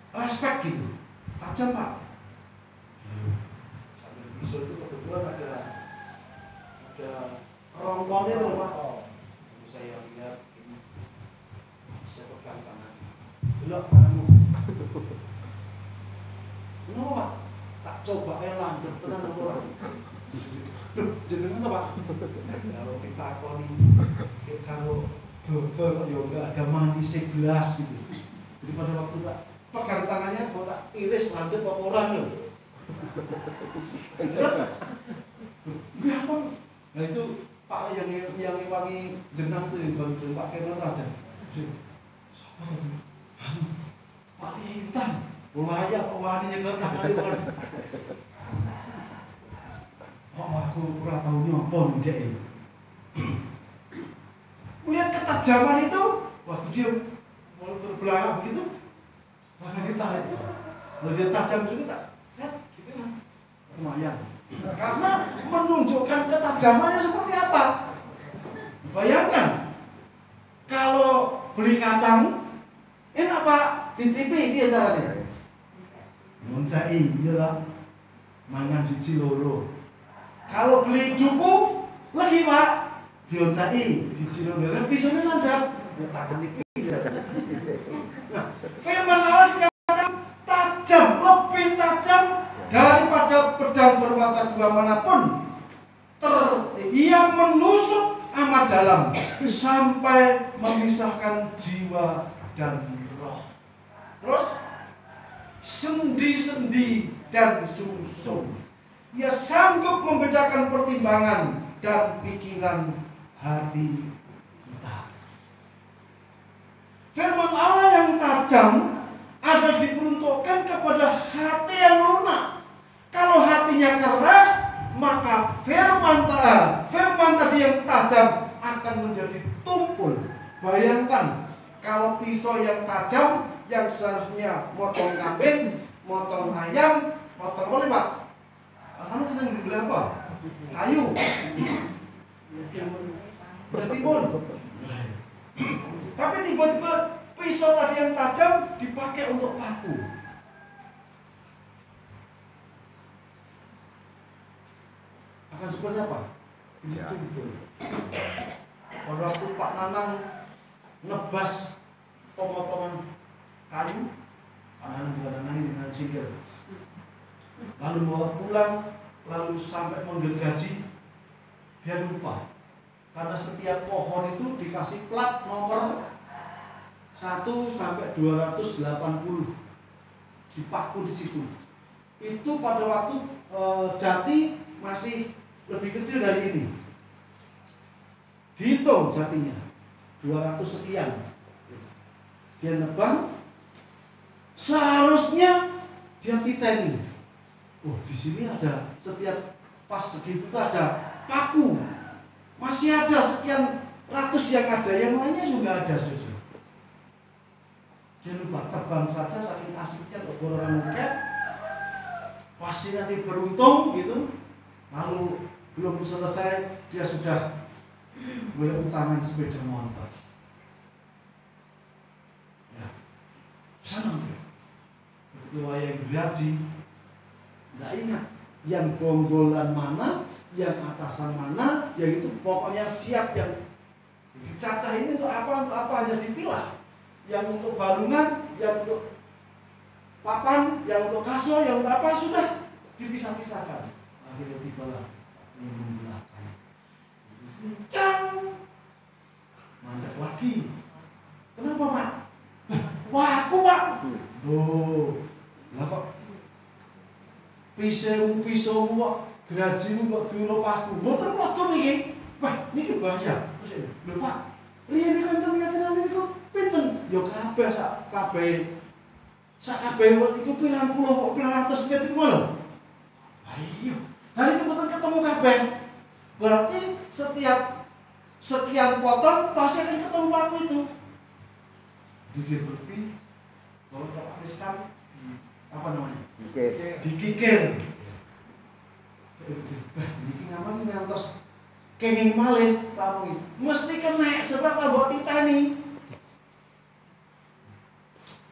respect gitu, tajam Pak. Sambil pisau itu kebetulan ada rongkonnya loh Pak. Saya lihat ini, saya pegang tangan, belok tanganmu. Kenapa Pak? Tak coba landep tenan orang. Loh, jenengan Pak? Kalau kita koni, kalau dodol ya enggak ada manis gelas gitu. Jadi pada waktu tak pegang tangannya, kalau tak iris landep orang loh. Apa? Nah itu Pak yang wangi jenang itu yang bang Pak Keno ada. Siapa tadi? Pak Intan. Layak waninya ke tangan itu. Oh aku kurang tahu nyopon dia. Melihat ketajaman itu, waktu dia mau berbelakang begitu, maka ditarik. Kalau dia tajam juga tak, lihat gitu kan, lumayan. Karena menunjukkan ketajamannya seperti apa. Bayangkan, kalau beli kacang, enak Pak, dicipi dia caranya. Moncai, iyalah, mangan siji loro. Kalau beli duku, lagi Pak, dioncai siji loro. Kan pisaunya landap, ya takkan dipikir. Nah, firman Allah dikatakan tajam, lebih tajam daripada pedang bermata dua manapun. Ia menusuk amat dalam sampai memisahkan jiwa dan roh. Terus sendi-sendi dan sumsum. Ia sanggup membedakan pertimbangan dan pikiran hati kita. Firman Allah yang tajam ada diperuntukkan kepada hati yang lunak. Kalau hatinya keras, maka firman tadi yang tajam akan menjadi tumpul. Bayangkan kalau pisau yang tajam yang seharusnya motong kambing, motong ayam, motong apa Pak? Kamu senang dibeli apa? Kayu. Bertimbun. Tapi tiba-tiba pisau tadi yang tajam dipakai untuk paku. Akan seperti apa? Ditumpul. Pada waktu Pak Nanang nebas pemotongan kayu, Pak Nanang juga nanangin dengan sikil. Lalu bawa pulang, lalu sampai menggergaji, dia lupa. Karena setiap pohon itu dikasih plat nomor 1 sampai 280 dipaku di situ. Itu pada waktu jati masih lebih kecil dari ini. Dihitung jatinya 200 sekian. Dia nebang, seharusnya dia titeni. Oh, di sini ada setiap pas segitu ada paku. Masih ada sekian ratus yang ada, yang lainnya juga ada susu. Dia lupa tebang saja saking asiknya untuk orang muka. Pasti nanti beruntung gitu. Lalu belum selesai dia sudah mulai utangan sepeda motor. Ya, senang ya. Begitu yang berhaji. Nggak ingat yang gonggolan mana, yang atasan mana, yang itu pokoknya siap. Yang cacah ini untuk apa hanya dipilah. Yang untuk balungan, yang untuk papan, yang untuk kasur, yang untuk apa sudah dipisah-pisahkan. Akhirnya tibalah yang belakang. Cang, mandek lagi. Kenapa Pak? Wah aku Pak. Oh, kenapa? Pisau kok gerajimu kok dulu paku. Motor niki. Wah, niki bahaya. Lho Pak, lihat ini kan ternyata niku pinten? Yo kabeh sak kabeh iku pirang puluh, pirang ratus meter ngono. Ayo, hari ini betul ketemu kabeh. Berarti setiap sekian potong pasti akan ketemu paku itu. Dia berarti kalau Pak Kristan apa namanya? Dikikir. Niki ngapain ngantos kenging malih tamu. Mesti kena sebab lah buat titani.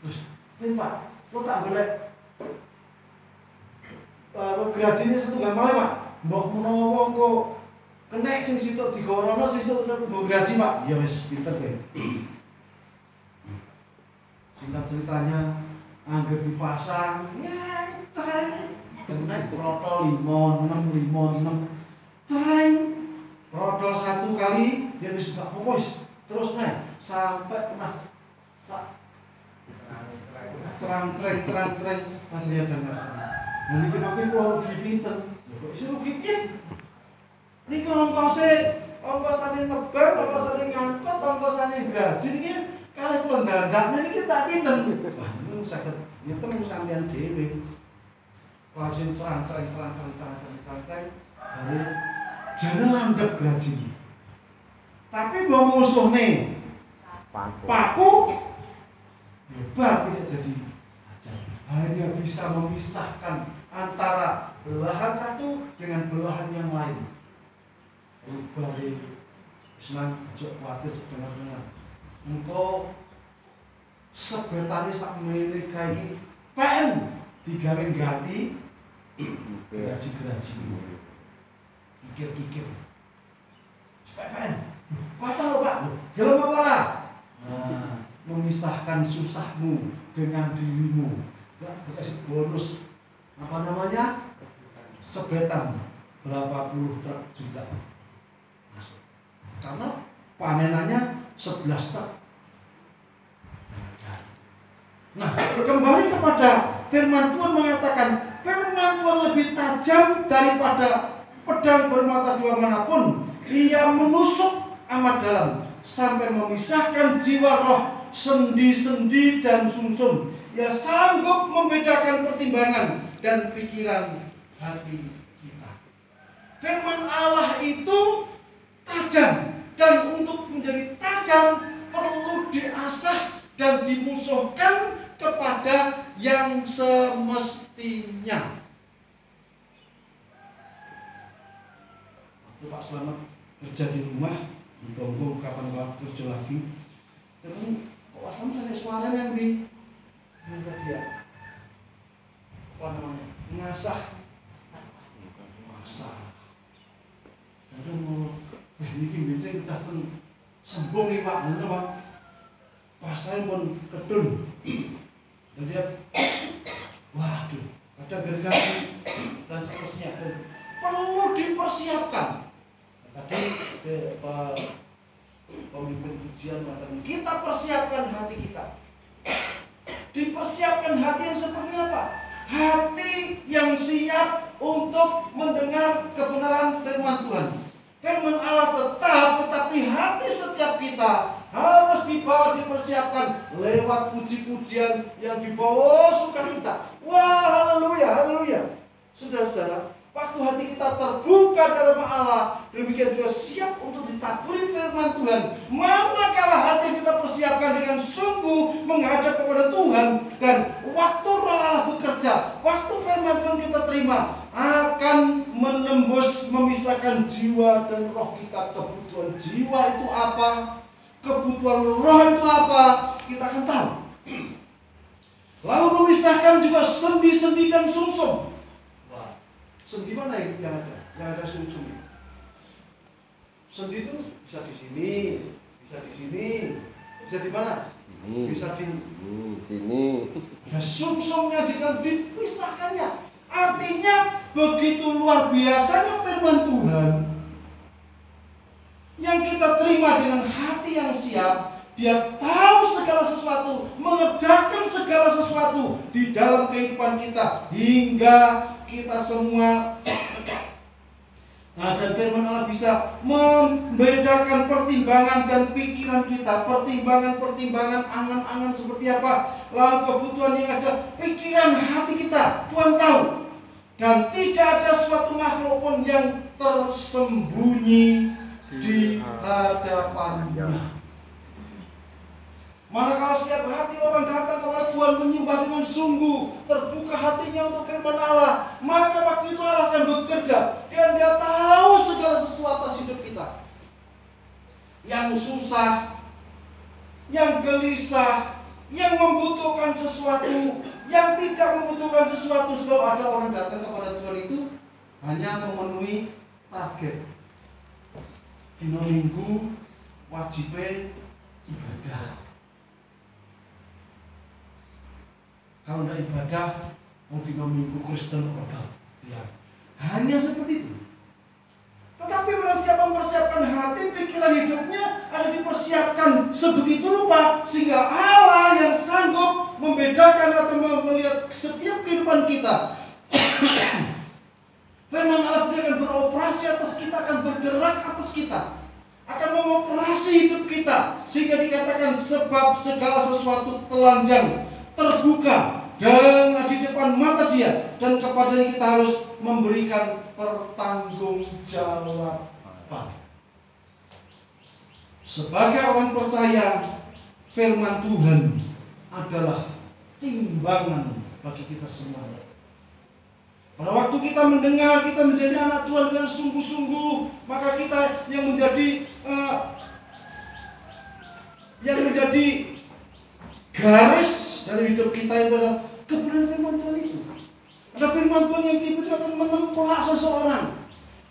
Terus, ini Pak, lo tak boleh gerajine setunggal malih Pak. Mbok menawa engko kenek sing sitok digorono sing sitok mbok geraji Pak. Ya wis pinter kowe. Singkat ceritanya, angger dipasang, cereng, kenek protol 5, 6, 5, 6, cereng, protol 1 kali, dia wis gak fokus, terus naik sampai pernah cerang, pas lihat dengar. Nah, ini pakai keluar rugi pinter, kok isi rugi piye? Ini ongkosane nebar, ongkosane ngangkut, ongkosane gaji ini kali kula ndandakne niki tak pinten. Wah, niku saged ngitung sampeyan dhewe. Langsung cerang. Jane landhep gaji. Tapi mbok musuhne paku hebat tidak jadi aja. Hanya bisa memisahkan antara belahan satu dengan belahan yang lain. Rubare senang ojo kuwatir dengar-dengar. Engko sebetane sak meneh kae PN digawe ganti gaji-gaji. Kikir. PN. Padahal Pak, gelem apa ora? Nah, memisahkan susahmu dengan dirimu. Enggak dikasih bonus apa namanya? Sebetan berapa puluh truk juga. Masuk. Karena panenannya 11 truk. Nah, kembali kepada firman Tuhan mengatakan, firman Tuhan lebih tajam daripada pedang bermata dua manapun. Ia menusuk amat dalam sampai memisahkan jiwa roh, sendi-sendi dan sumsum. Ia sanggup membedakan pertimbangan dan pikiran hati kita. Firman Allah itu tajam, dan untuk menjadi tajam perlu diasah dan dimusuhkan kepada yang semestinya. Waktu Pak Slamet kerja di rumah, ditunggu kapan Pak kerja lagi. Terus Pak Slamet ada suara yang di minta dia apa namanya ngasah. Lalu mau ini bincang kita pun sembung nih Pak, bener Pak. Pas saya pun kedun. Dan dia, waduh, ada gergaji dan seterusnya. Dan perlu dipersiapkan. Tadi pemimpin pujian mengatakan, kita persiapkan hati kita. Dipersiapkan hati yang seperti apa? Hati yang siap untuk mendengar kebenaran firman Tuhan. Firman Allah tetap, tetapi hati setiap kita harus dipersiapkan lewat puji-pujian yang dibawa sukacita. Wah, haleluya. Saudara-saudara, waktu hati kita terbuka dalam Allah, demikian juga siap untuk ditaburi firman Tuhan. Manakala hati kita persiapkan dengan sungguh menghadap kepada Tuhan, dan waktu Roh Allah bekerja, waktu firman Tuhan kita terima, akan menembus, memisahkan jiwa dan roh kita. Kebutuhan jiwa itu apa? Kebutuhan roh itu apa? Kita akan tahu. Lalu memisahkan juga sendi-sendi dan sumsum. Wah, sendi mana yang ada? Yang ada sumsum. Sendi itu bisa di sini, bisa di sini, bisa di mana? Bisa di sini. Nah, sumsumnya dipisahkannya. Artinya begitu luar biasanya firman Tuhan yang kita terima dengan hati yang siap. Dia tahu segala sesuatu, mengerjakan segala sesuatu di dalam kehidupan kita, hingga kita semua dan firman Allah bisa membedakan pertimbangan dan pikiran kita. Pertimbangan, angan-angan seperti apa, lalu kebutuhan yang ada, pikiran hati kita, Tuhan tahu. Dan tidak ada suatu makhluk pun yang tersembunyi di hadapannya. Manakala setiap hati orang datang kepada Tuhan menyembah dengan sungguh, terbuka hatinya untuk firman Allah, maka waktu itu Allah akan bekerja, dan Dia tahu segala sesuatu hidup kita. Yang susah, yang gelisah, yang membutuhkan sesuatu, yang tidak membutuhkan sesuatu. Sebab ada orang datang kepada Tuhan itu hanya memenuhi target. Dino Minggu wajib ibadah. Kalau tidak ibadah, mau dino Minggu Kristen apa? Ya, hanya seperti itu. Tetapi mempersiapkan hati, pikiran hidupnya ada dipersiapkan sebegitu rupa sehingga Allah yang sanggup membedakan atau melihat setiap kehidupan kita. Firman Allah sendiri akan beroperasi atas kita, akan bergerak atas kita, akan mengoperasi hidup kita, sehingga dikatakan sebab segala sesuatu telanjang, terbuka dan di depan mata Dia, dan kepadanya kita harus memberikan pertanggungjawaban. Sebagai orang percaya, firman Tuhan adalah timbangan bagi kita semuanya. Pada waktu kita mendengar, kita menjadi anak Tuhan dengan sungguh-sungguh, maka kita yang menjadi garis dari hidup kita itu adalah kebenaran firman Tuhan itu. Ada firman Tuhan yang tiba-tiba akan menempelak seseorang.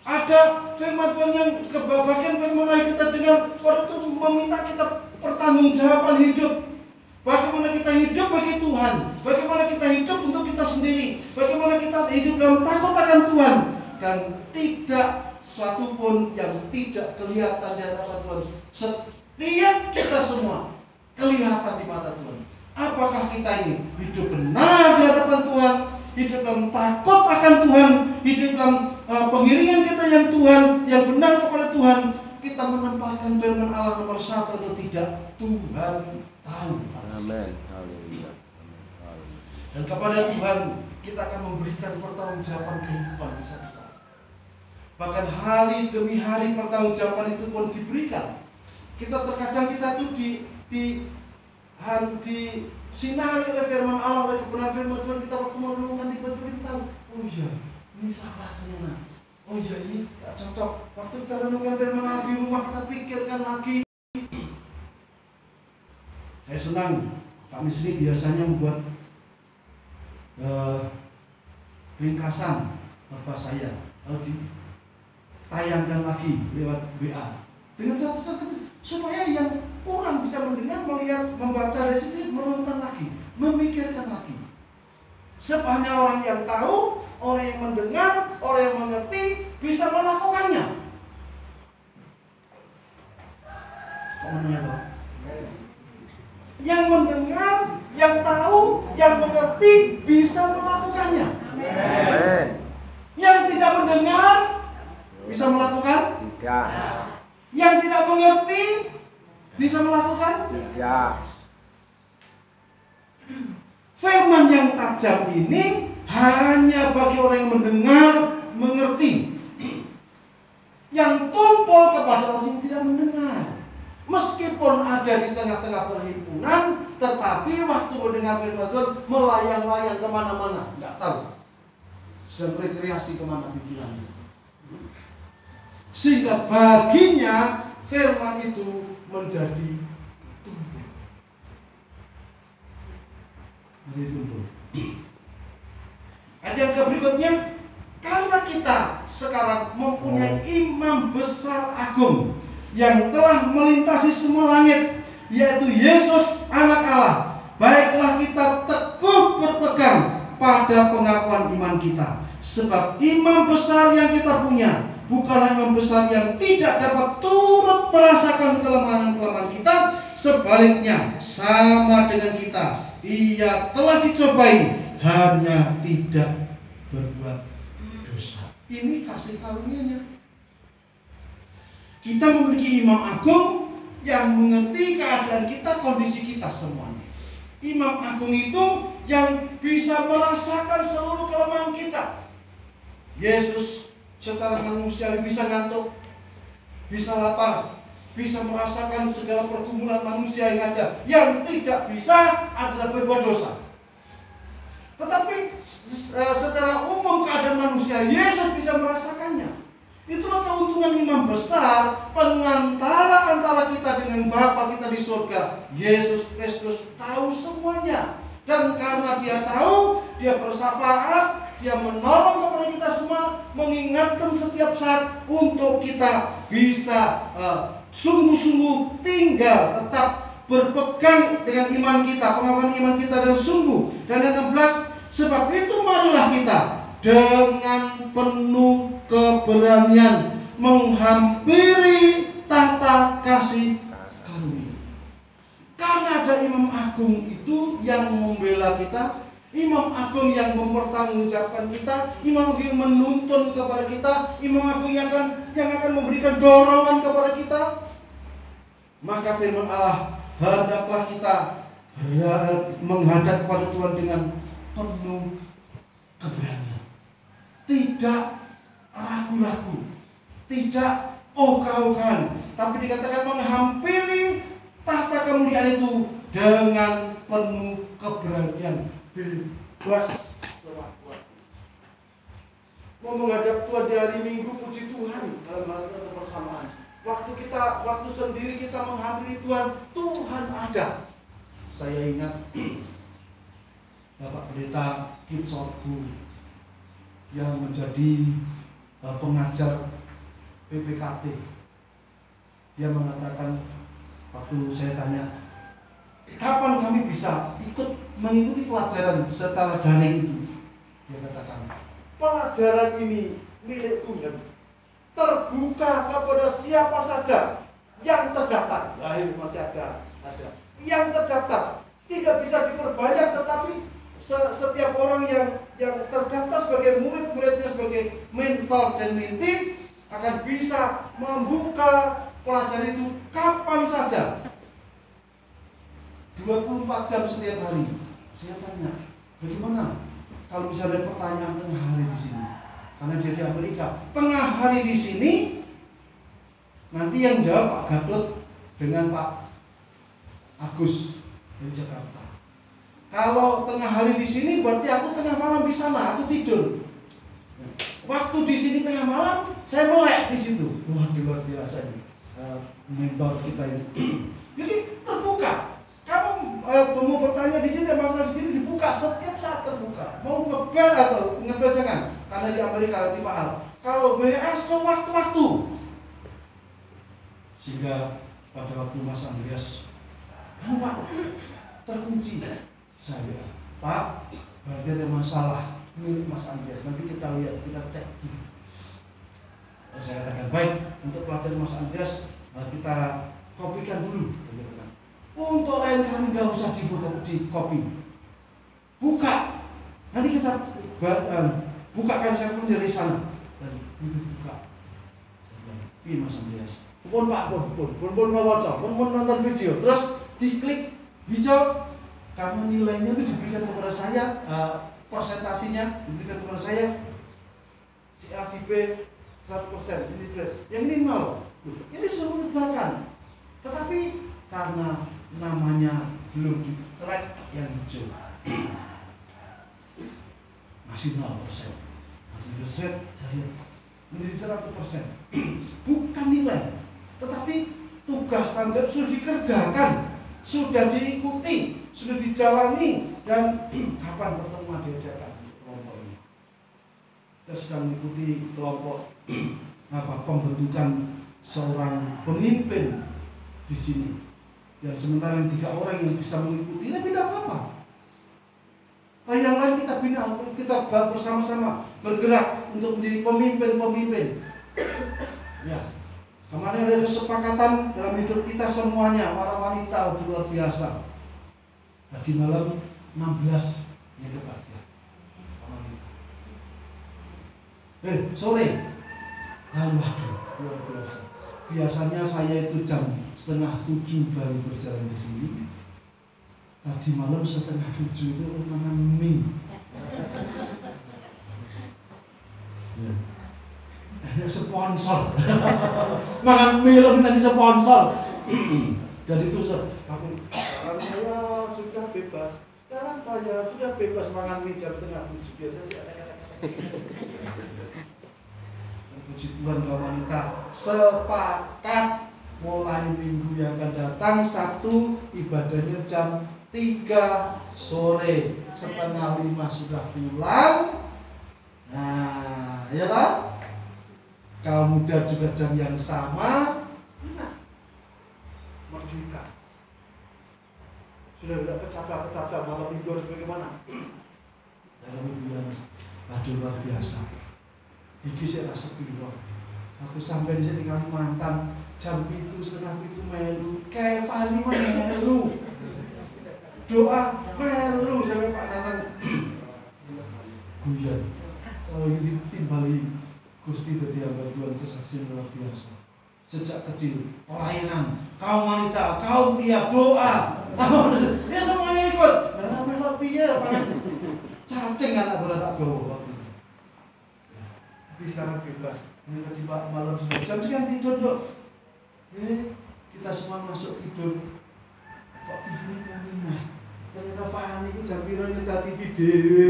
Ada firman Tuhan yang kebagian firman yang kita dengar waktu itu meminta kita pertanggungjawaban hidup. Bagaimana kita hidup bagi Tuhan, bagaimana kita hidup untuk kita sendiri, bagaimana kita hidup dalam takut akan Tuhan, dan tidak suatu pun yang tidak kelihatan di hadapan Tuhan. Setiap kita semua kelihatan di mata Tuhan. Apakah kita ini hidup benar di hadapan Tuhan, hidup dalam takut akan Tuhan, hidup dalam pengiringan kita yang Tuhan, yang benar kepada Tuhan, kita menempatkan firman Allah nomor 1 atau tidak, Tuhan tahu. Amin. Haleluya. Dan kepada Tuhan kita akan memberikan pertanggungjawaban kehidupan di satu saat. Bahkan hari demi hari pertanggungjawaban itu pun diberikan. Kita terkadang kita tuh disinari oleh firman Allah, oleh kebenaran firman Tuhan. Kita waktu merenungkan tiba-tiba kita tahu, oh iya, ini salah ternyata. Oh iya, ini gak cocok. Waktu kita renungkan firman Allah di rumah, kita pikirkan lagi. Saya senang, Pak Misri biasanya membuat ringkasan khotbah saya, lalu ditayangkan lagi lewat WA dengan satu-satu, supaya yang kurang bisa mendengar, melihat, membaca dari situ, merenungkan lagi, memikirkan lagi. Sebab hanya orang yang tahu, orang yang mendengar, orang yang mengerti bisa melakukannya. Kok mendengar? Yang mendengar, yang tahu, yang mengerti bisa melakukannya. Amin. Yang tidak mendengar bisa melakukan? Tidak. Yang tidak mengerti bisa melakukan? Tidak. Firman yang tajam ini hanya bagi orang yang mendengar, mengerti. Yang tumpul kepada orang yang tidak mendengar. Meskipun ada di tengah-tengah perhimpunan, tetapi waktu mendengar firman Tuhan melayang-layang kemana-mana, nggak tahu. Sedang rekreasi kemana pikirannya. Sehingga baginya firman itu menjadi tumpul. Menjadi tumpul. Ayat yang berikutnya, karena kita sekarang mempunyai imam besar agung yang telah melintasi semua langit, yaitu Yesus anak Allah, baiklah kita teguh berpegang pada pengakuan iman kita. Sebab imam besar yang kita punya bukanlah imam besar yang tidak dapat turut merasakan kelemahan-kelemahan kita. Sebaliknya, sama dengan kita, ia telah dicobai, hanya tidak berbuat dosa. Ini kasih karunia-Nya. Kita memiliki imam agung yang mengerti keadaan kita, kondisi kita semuanya. Imam agung itu yang bisa merasakan seluruh kelemahan kita. Yesus secara manusia bisa ngantuk, bisa lapar, bisa merasakan segala pergumulan manusia yang ada. Yang tidak bisa adalah berbuat dosa. Tetapi secara umum keadaan manusia, Yesus bisa merasakannya. Itulah keuntungan imam besar, pengantara antara kita dengan Bapa kita di surga. Yesus Kristus tahu semuanya. Dan karena dia tahu, dia bersyafaat, dia menolong kepada kita semua, mengingatkan setiap saat untuk kita bisa sungguh-sungguh tinggal, tetap berpegang dengan iman kita, pengakuan iman kita dan sungguh. Dan yang 16, sebab itu marilah kita dengan penuh keberanian menghampiri tahta kasih karunia. Karena ada imam agung itu yang membela kita, imam agung yang mempertanggungjawabkan kita, imam agung yang menuntun kepada kita, imam agung yang akan memberikan dorongan kepada kita. Maka firman Allah, hendaklah kita menghadap kepada Tuhan dengan penuh keberanian, tidak ragu-ragu, tidak ogah-ogahan, tapi dikatakan menghampiri tahta kemuliaan itu dengan penuh keberanian, bebas. Mau menghadap Tuhan di hari Minggu, puji Tuhan dalam hal kebersamaan. Waktu sendiri kita menghampiri Tuhan, Tuhan ada. Saya ingat Bapak Pendeta Kit Sorbu yang menjadi pengajar PPKT. Dia mengatakan, waktu saya tanya, kapan kami bisa mengikuti pelajaran secara daring itu? Dia katakan, pelajaran ini milik Tuhan, terbuka kepada siapa saja yang terdaftar. Lahir masih ada. Yang terdaftar, tidak bisa diperbanyak, tetapi setiap orang yang terdaftar sebagai murid-muridnya, sebagai mentor dan mentee akan bisa membuka pelajaran itu kapan saja, 24 jam setiap hari. Saya tanya, bagaimana kalau misalnya ada pertanyaan tengah hari di sini? Karena dia di Amerika, tengah hari di sini, nanti yang jawab Pak Gatot dengan Pak Agus dari Jakarta. Kalau tengah hari di sini, berarti aku tengah malam di sana, aku tidur. Waktu di sini tengah malam, saya melek di situ. Wah, luar biasa ini mentor kita itu. Jadi terbuka. Kamu mau bertanya di sini, masalah di sini dibuka setiap saat, terbuka. Mau ngebel atau ngebel jangan, karena di Amerika nanti mahal. Kalau BS sewaktu-waktu. Sehingga pada waktu Mas Andreas, Pak, terkunci. Saya, Pak, berarti ada masalah milik Mas Andreas. Nanti kita lihat, kita cek dulu. Saya katakan, baik, untuk pelajaran Mas Andreas kita kopikan dulu. Untuk lain kali nggak usah difoto, di copy. Buka. Nanti kita bukakan server dari sana. Dan itu buka. Ini Mas Andreas. Pun Pak, pun baca, pun nonton video. Terus diklik hijau. Karena nilainya itu diberikan kepada saya, persentasinya diberikan kepada saya, si A, si B 100%, yang ini 0. Ini sudah mengerjakan. Tetapi karena namanya belum dicelek yang hijau, masih 0%. Masih saya lihat menjadi 100%. Bukan nilai, tetapi tugas tanggung jawab sudah dikerjakan, sudah diikuti, sudah dijalani, dan kapan pertemuan diadakan kelompok ini. Kita sedang mengikuti kelompok pembentukan seorang pemimpin di sini. Dan sementara yang 3 orang yang bisa mengikuti, ya tidak apa-apa. Tapi yang lain kita bina untuk kita bersama-sama bergerak untuk menjadi pemimpin-pemimpin. Ya, kemarin ada kesepakatan dalam hidup kita semuanya, para wanita luar biasa. Tadi malam 16 ya depan ya. Sore. Waduh, luar biasa. Biasanya saya itu jam 6:30 baru berjalan di sini. Tadi malam 6:30 itu makan mie. Ya. Ada sponsor. Makan mie lo minta di sponsor. Dan itu aku saya sudah bebas. Sekarang saya sudah bebas makan mie jam 6:30 biasanya. Puji Tuhan kaum wanita sepakat mulai minggu yang akan datang Sabtu ibadahnya jam 3 sore, 4:30 sudah pulang. Nah, ya kan? Kaum muda juga jam yang sama. Nah, merdeka. Sudah tidak kecacat malam minggu harus bagaimana? Dalam minggu yang luar biasa. Iki saya rasa piro. Aku sampai di Kalimantan jam 7:30 melu. Kayak Fali melu. Doa melu sampai Pak Nanang. Guyon. Ini timbali Gusti dadi hamba Tuhan kesaksian luar biasa. Sejak kecil pelayanan, kaum wanita, kaum pria doa. Ya semuanya ikut. Lah melok piye Pak? Cacing anak bola tak bawa. Tapi sekarang bebas. Ini tiba malam sudah jam sekian tidur dok. Kita semua masuk tidur. Kok TV ini ternyata Fahani itu jam piro nyetel TV dhewe.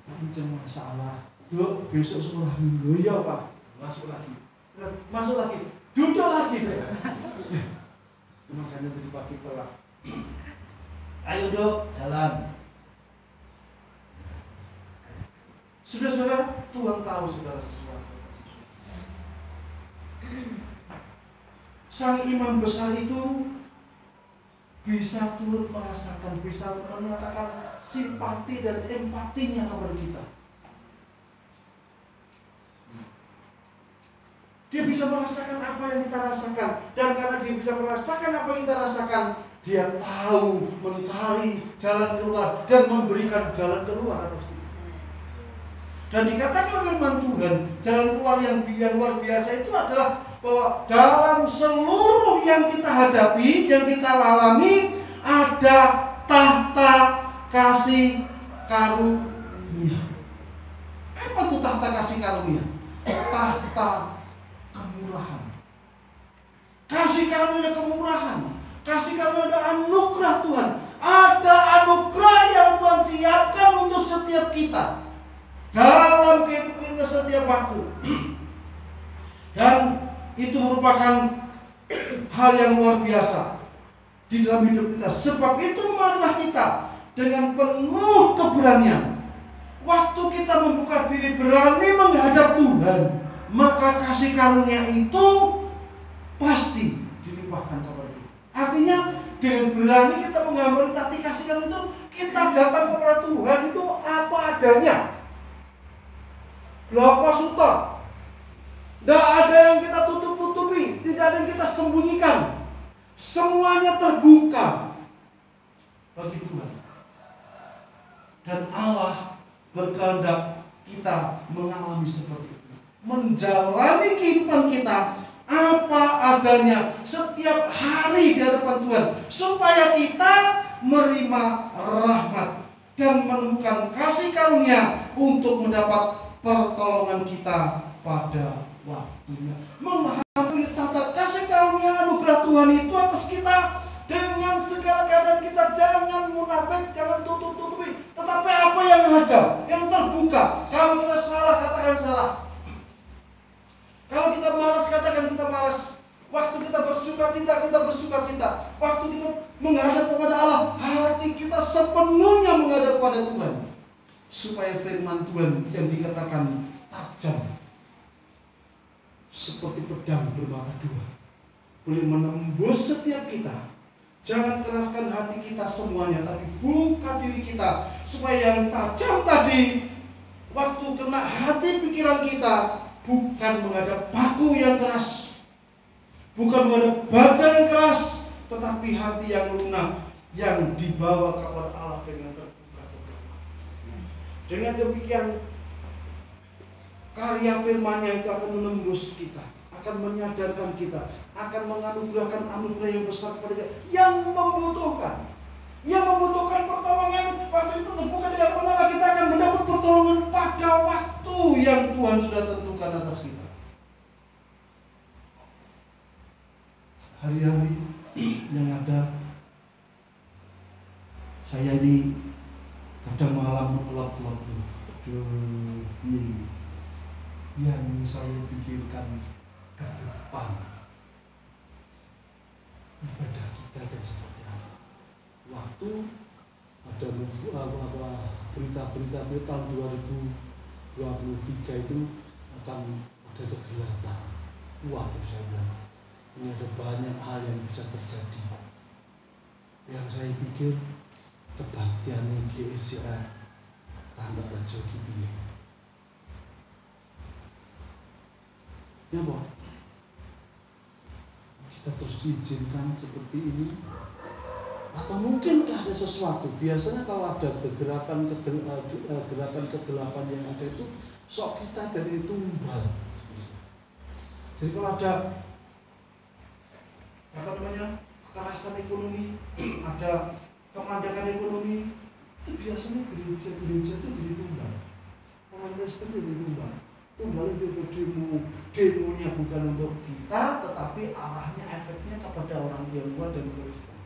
Tapi cuma masalah. Dok, besok sekolah minggu ya Pak. Masuk lagi. Duduk lagi. Makanya tadi pagi telat. Ayo dok, jalan. Saudara, Tuhan tahu segala sesuatu. Sang imam besar itu bisa turut merasakan, bisa menyatakan simpati dan empatinya kepada kita. Dia bisa merasakan apa yang kita rasakan. Dan karena dia bisa merasakan apa yang kita rasakan, dia tahu mencari jalan keluar dan memberikan jalan keluar atas kita. Dan dikatakan firman Tuhan, jalan keluar yang luar biasa itu adalah bahwa dalam seluruh yang kita hadapi, yang kita alami, ada tahta kasih karunia. Apa itu tahta kasih karunia? Tahta kemurahan. Kasih karunia kemurahan. Kasih karunia ada anugerah Tuhan. Ada anugerah yang Tuhan siapkan untuk setiap kita dalam kehidupan kita setiap waktu. Dan itu merupakan hal yang luar biasa di dalam hidup kita. Sebab itu marilah kita dengan penuh keberanian, waktu kita membuka diri berani menghadap Tuhan, maka kasih karunia itu pasti dilimpahkan kepada kita. Artinya dengan berani kita menggambar tati kasih karunia itu, kita datang kepada Tuhan itu apa adanya. Bloko suta. Tidak ada yang kita tutup-tutupi, tidak ada yang kita sembunyikan. Semuanya terbuka bagi Tuhan. Dan Allah berkehendak kita mengalami seperti itu. Menjalani kehidupan kita apa adanya setiap hari di hadapan Tuhan, supaya kita menerima rahmat dan menemukan kasih karunia untuk mendapat pertolongan kita pada waktunya. Memahami tata kasih karunia anugerah Tuhan itu atas kita dengan segala keadaan kita. Jangan munafik, jangan tutup-tutupi, tetapi apa yang ada, yang terbuka. Kalau kita salah, katakan salah. Kalau kita malas, katakan kita malas. Waktu kita bersuka cita. Waktu kita menghadap kepada Allah, hati kita sepenuhnya menghadap kepada Tuhan, supaya firman Tuhan yang dikatakan tajam seperti pedang bermata dua boleh menembus setiap kita. Jangan keraskan hati kita semuanya, tapi buka diri kita supaya yang tajam tadi waktu kena hati pikiran kita bukan menghadap paku yang keras, bukan menghadap baja yang keras, tetapi hati yang lunak yang dibawa kepada Allah dengan terbuka seperti. Dengan demikian karya firman-Nya itu akan menembus kita, akan menyadarkan kita, akan menganugerahkan anugerah yang besar kepada kita yang membutuhkan pertolongan. Waktu itu bukan dengan Allah, kita akan mendapat pertolongan pada waktu yang Tuhan sudah tentukan atas kita. Hari-hari yang ada, saya ini kadang malam kelap-kelap tuh. yang saya pikirkan ke depan ibadah kita dan seperti apa. Waktu ada berita-berita tahun 2023 itu akan ada kegelapan. Waduh, saya bilang ini ada banyak hal yang bisa terjadi. Yang saya pikir kebaktian GSCA tambah Raja Kipiye. Ya Pak, kita terus diizinkan seperti ini, atau mungkin ada sesuatu. Biasanya kalau ada gerakan kegelapan yang ada itu, sok kita dari tumbal. Jadi kalau ada kekerasan ekonomi, ada kemandakan ekonomi, itu biasanya gereja itu jadi tumbal. Orang Kristen jadi tumbal. Tumbal itu untuk demonya bukan untuk kita, tetapi arahnya, efeknya kepada orang Tionghoa dan Kristen.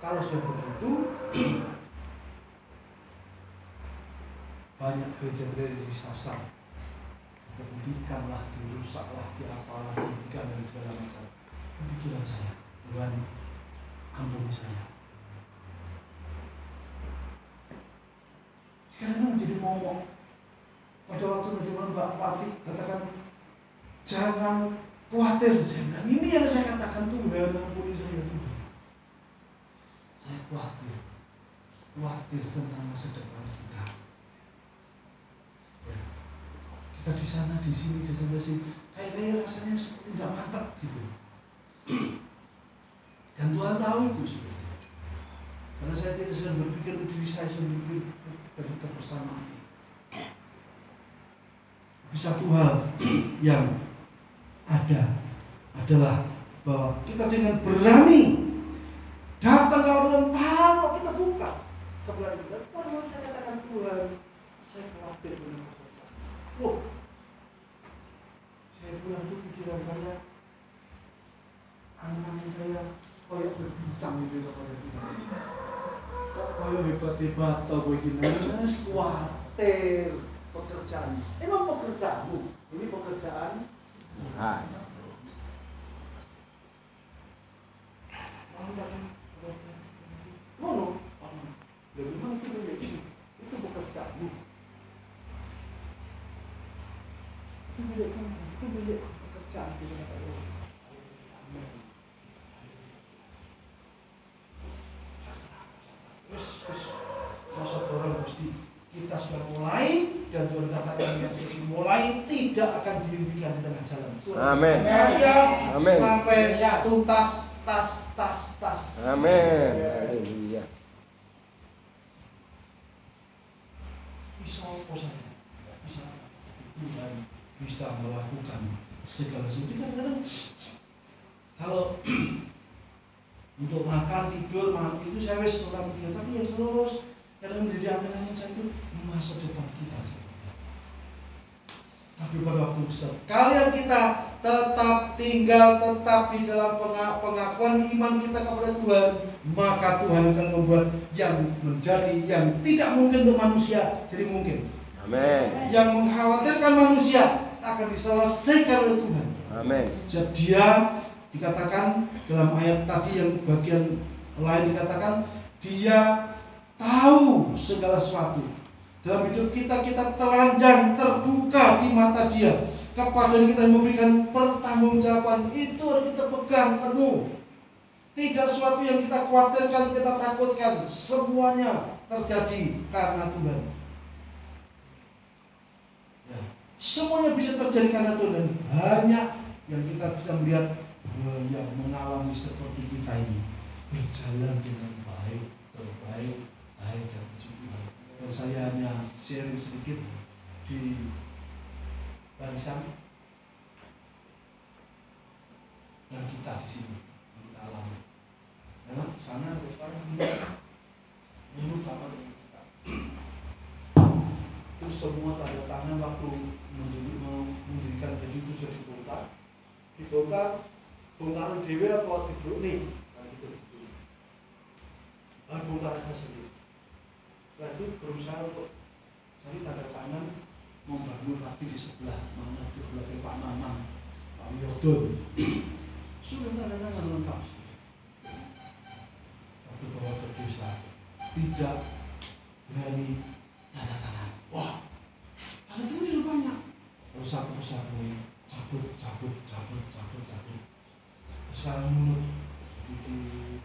Kalau sudah begitu, banyak gereja-gereja disasar, dihentikanlah, dirusaklah, diapalah, dihentikan dari segala macam. Pikiran saya, Tuhan ampuni saya. Sekarang jadi momok. Pada waktu tadi Mbak Pati katakan jangan khawatir, saya bilang ini yang saya katakan, Tuhan ampuni saya. Saya khawatir tentang masa depan kita. Ya. Kita di sana, di sini, kayak rasanya tidak mantap gitu. Dan Tuhan tahu itu sebenarnya. Karena saya tidak sedang berpikir diri saya sendiri dari kebersamaan ini. Tapi satu hal yang ada adalah bahwa kita dengan berani datang ke Allah tanpa kita buka keberanian kita. Kalau saya katakan Tuhan, saya khawatir dengan pekerjaan. Saya pulang tuh pikiran saya, angan saya kayak berbincang gitu kepada Tuhan. Kok kayak hebat-hebat atau begini, khawatir pekerjaan. Emang pekerjaanmu? Ini pekerjaan. Memang itu pekerjaanmu. Itu milik pekerjaan kita kata Allah. Masa orang mesti kita sudah mulai dan Tuhan katakan yang sudah mulai tidak akan dihentikan di tengah jalan. Amin. Amin. Sampai tuntas tas. Amin. Haleluya. Bisa apa saya? Bisa Tuhan bisa melakukan segala sesuatu. Kadang-kadang kalau untuk makan, tidur, itu saya wis orang biasa, tapi yang seluruh kadang menjadi angan-angan saya itu masa depan kita. Tapi pada waktu sekalian kita tetap tinggal, tetap di dalam pengakuan iman kita kepada Tuhan, maka Tuhan akan membuat yang menjadi yang tidak mungkin untuk manusia jadi mungkin. Amin. Yang mengkhawatirkan manusia akan diselesaikan oleh Tuhan. Amin. Sebab dia dikatakan dalam ayat tadi yang bagian lain dikatakan dia tahu segala sesuatu. Dalam hidup kita telanjang, terbuka di mata dia. Kepada kita memberikan pertanggungjawaban itu harus kita pegang penuh. Tidak sesuatu yang kita khawatirkan, kita takutkan, semuanya terjadi karena Tuhan. Ya. Semuanya bisa terjadi karena Tuhan, dan banyak yang kita bisa melihat yang mengalami seperti kita ini berjalan dengan baik, terbaik, baik dan puji Tuhan. Dan saya hanya sharing sedikit di barisan dan kita di sini kita alami. Ya, sana sekarang ini sama dengan kita. Itu semua tanda tangan waktu mendirikan jadi itu sudah dibongkar dewe apa tidur nih, bongkar aja sendiri. Nah itu berusaha untuk cari tanda tangan membangun lagi di sebelah mana, di sebelah Pak Mamang, Pak Yodon. Sudah tanda-tangan lengkap. Waktu bawa ke desa tidak berani tanda tangan. Wah, tanda tangan sudah banyak. Terus satu persatu cabut. Sekarang menurut itu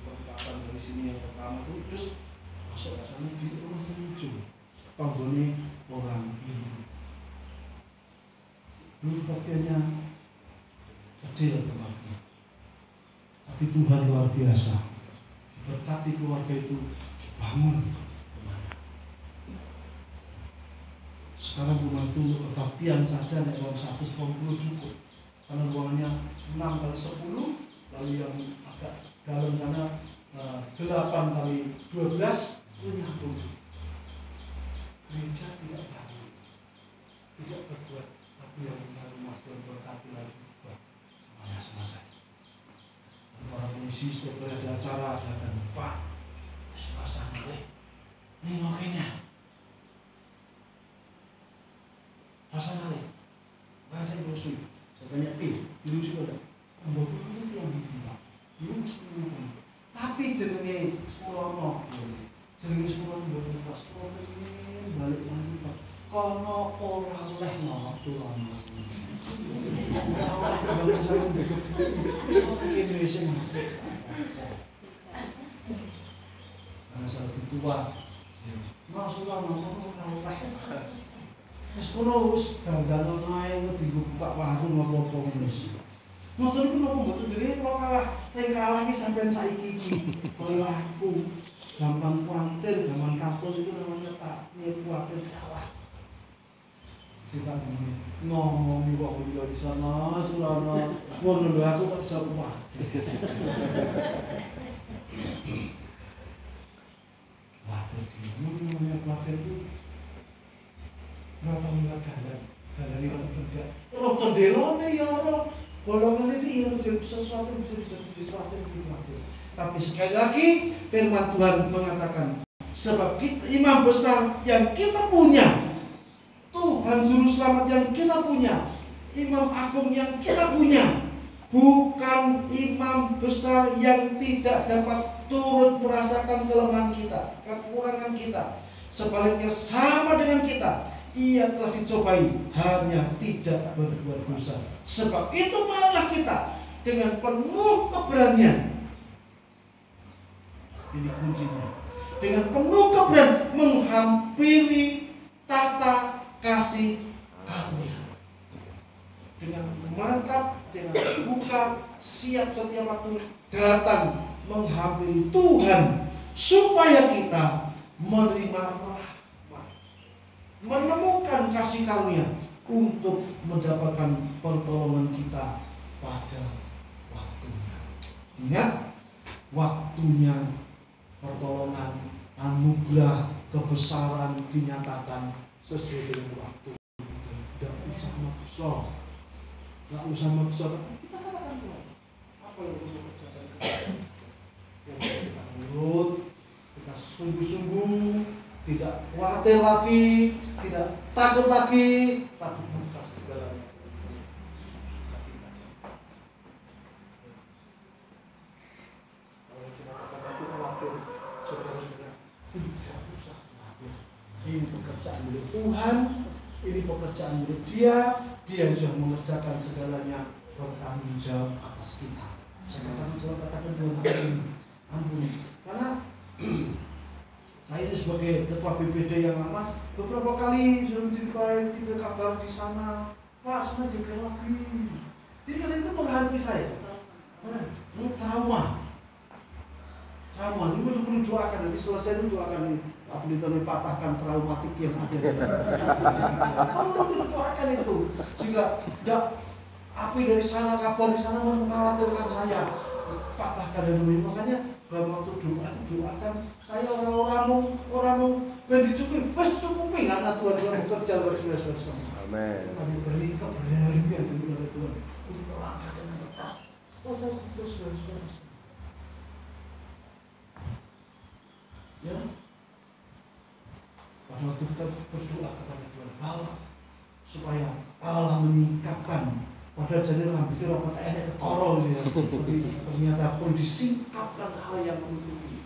perkataan dari sini yang pertama itu terus masuk ke sana di rumah muncul tanggulnya orang Hindu. Dulu pakaiannya kecil tempatnya, tapi Tuhan luar biasa. Berkati keluarga itu dibangun. Sekarang rumah itu untuk kebaktian saja nek ruang 120 cukup. Karena ruangannya 6 kali 10, lalu yang agak dalam sana 8 kali 12 itu nyambung. Gereja tidak bangun, tidak berbuat, tapi yang rumah Tuhan berkati lagi berbuat. Semuanya selesai. Para polisi setelah ada acara datang, Pak, suasana leh, nengokinnya. Suasana leh, bahasa Indonesia. Saya tanya, dulu sih ada. Tambah itu yang dibilang, dulu semua. Tapi jenenge Surono, jenenge Surono bukan pas Surono ini balik lagi Pak. Kono orang leh no Surono. Orang bangun sama deket. Seperti Indonesia mati. Karena saya lebih tua. Mas Surono orang leh. Wis kono wis dandanan ae ngedigo buka warung apa-apa ngono. Motor itu nopo mboten jenenge kok kalah. Sing kalah iki sampean saiki iki. Kaya aku gampang kuatir, gampang kaput itu namanya tak kuatir kalah. Kita ngomong kok yo di sana Surono. Ngono lho aku kok iso kuatir. Kuatir iki namanya kuatir itu. Ora tau ngadalan. Dalane kok kerja. Roh cendelone ya ora. Golongan ini menjadi sesuatu yang bisa dikhawatir. Tapi sekali lagi firman Tuhan mengatakan, sebab kita, imam besar yang kita punya, Tuhan Juru Selamat yang kita punya, imam agung yang kita punya, bukan imam besar yang tidak dapat turut merasakan kelemahan kita, kekurangan kita. Sebaliknya sama dengan kita. Ia telah dicobai, hanya tidak berbuat dosa. Sebab itu malah kita dengan penuh keberanian. Ini kuncinya. Dengan penuh keberanian menghampiri tata kasih karunia. Dengan mantap, dengan terbuka, siap setiap waktu datang menghampiri Tuhan supaya kita menerima rahmat, menemukan kasih karunia untuk mendapatkan pertolongan kita pada waktunya. Ingat, waktunya pertolongan, anugerah, kebesaran dinyatakan sesuai dengan waktu. Tidak usah maksa, tidak usah maksa. Kita katakan Tuhan, apa yang perlu kerjakan kita? Yang kita menurut, kita sungguh-sungguh. Tidak khawatir lagi, tidak takut lagi, tapi buka segalanya. Kalau cuma kata-kata khawatir, saudara-saudara, tidak usah khawatir. Ini pekerjaan milik Tuhan, ini pekerjaan milik Dia yang sudah mengerjakan segalanya, bertanggung jawab atas kita. Saya katakan Tuhan ampuni, karena saya ini sebagai ketua BPD yang lama beberapa kali sudah menjadi tidak kabar di sana, Pak sana jaga lagi. Tidak itu menghantui saya. Trauma. Ini perlu doakan, nanti selesai itu doakan apa itu patahkan traumatik yang ada. Perlu doakan itu sehingga tidak api dari sana, kabar di sana mengkhawatirkan saya. Patahkan dulu, makanya dalam waktu doa doakan kayak orang ben dicukupi, wis cukupi karena Tuhan bekerja luar biasa. Amin. Kami beri keberanian kepada Tuhan untuk melangkah dengan tetap. Saya putus saudara. Ya. Pada waktu kita berdoa kepada Tuhan, bawa supaya Allah menyingkapkan. Padahal jadi orang pikir apa enak ketoro gitu ya. Ternyata pun disingkapkan hal yang menutupi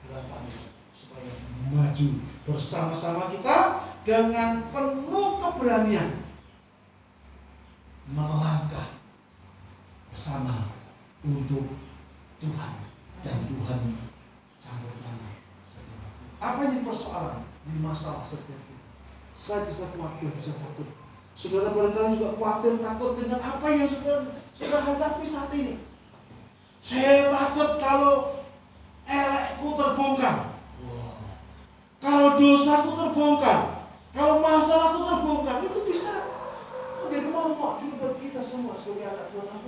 harapannya supaya maju bersama-sama kita dengan penuh keberanian melangkah bersama untuk Tuhan dan Tuhan sambut tangan. Apa yang persoalan di masalah setiap kita? Saya bisa khawatir, bisa takut. Saudara barangkali juga khawatir, takut dengan apa yang sudah hadapi saat ini. Saya takut kalau elekku terbongkar, kalau dosaku terbongkar, kalau masalahku terbongkar, itu bisa menjadi momok juga buat kita semua sebagai anak Tuhan.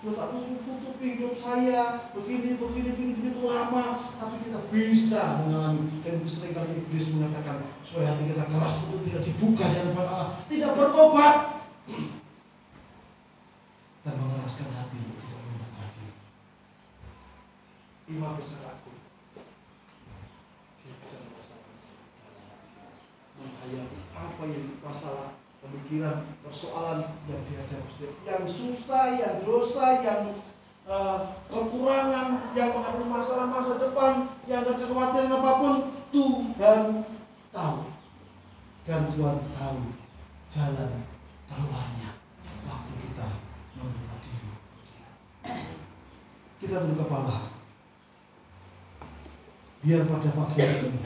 Aku tutupi hidup saya begini begitu lama, tapi kita bisa mengalami. Dan itu seringkali iblis mengatakan supaya hati kita keras itu tidak dibuka di hadapan Allah, tidak bertobat dan mengeraskan hati tidak menghadapi. Imam besar aku bisa merasakan menghayati apa yang masalah, pemikiran, persoalan yang dihadapi, yang susah, yang dosa, yang kekurangan, yang menghadapi masalah masa depan, yang ada kekhawatiran apapun, Tuhan tahu. Dan Tuhan tahu jalan keluarnya waktu kita membuka diri. Kita tunduk kepala. Biar pada pagi ini